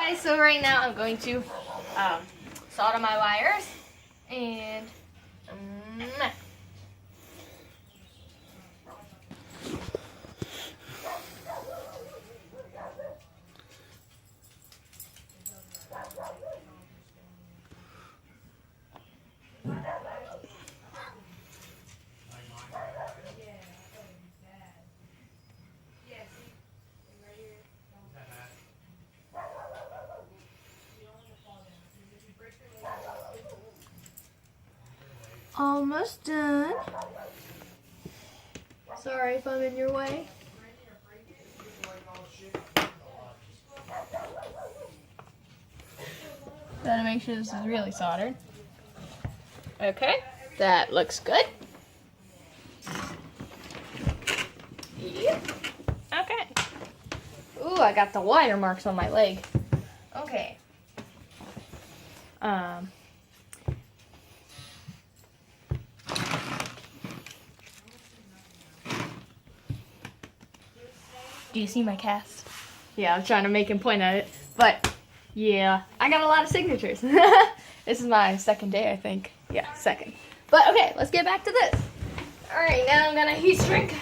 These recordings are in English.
Guys, so right now I'm going to solder my wires and almost done. Sorry if I'm in your way. Gotta make sure this is really soldered. Okay, that looks good. Yep. Okay. Ooh, I got the wire marks on my leg. Okay. Do you see my cast? Yeah, I was trying to make him point at it, but yeah, I got a lot of signatures. This is my second day, I think. Yeah, second. But okay, let's get back to this. All right, now I'm gonna heat shrink.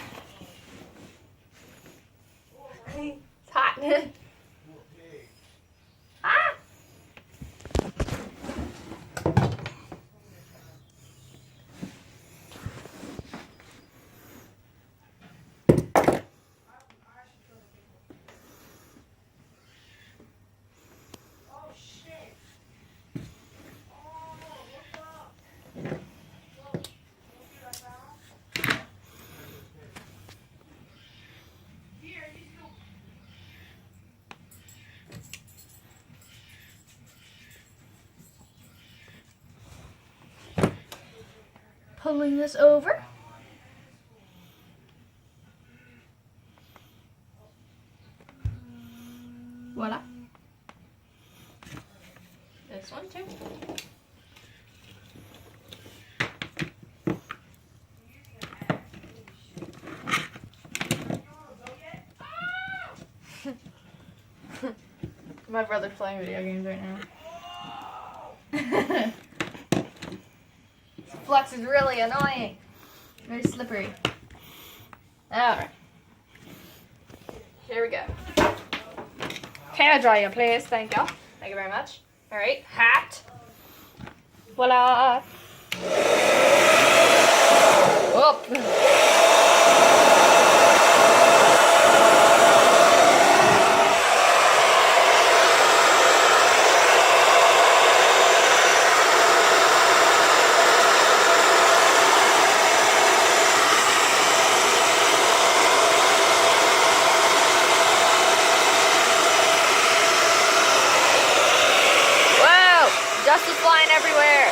It's hot. Ah! Pulling this over. Voila. This one too. My brother's playing video games right now. Flux is really annoying. Very slippery. Alright. Here we go. Hair dryer, please. Thank you. Thank you very much. Alright. Hat. Voila. Whoop. Dust is flying everywhere.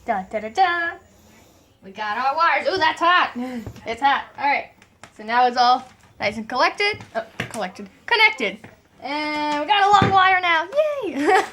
Da, da, da, da. We got our wires. Ooh, that's hot. It's hot. All right. So now it's all nice and connected. And we got a long wire now. Yay.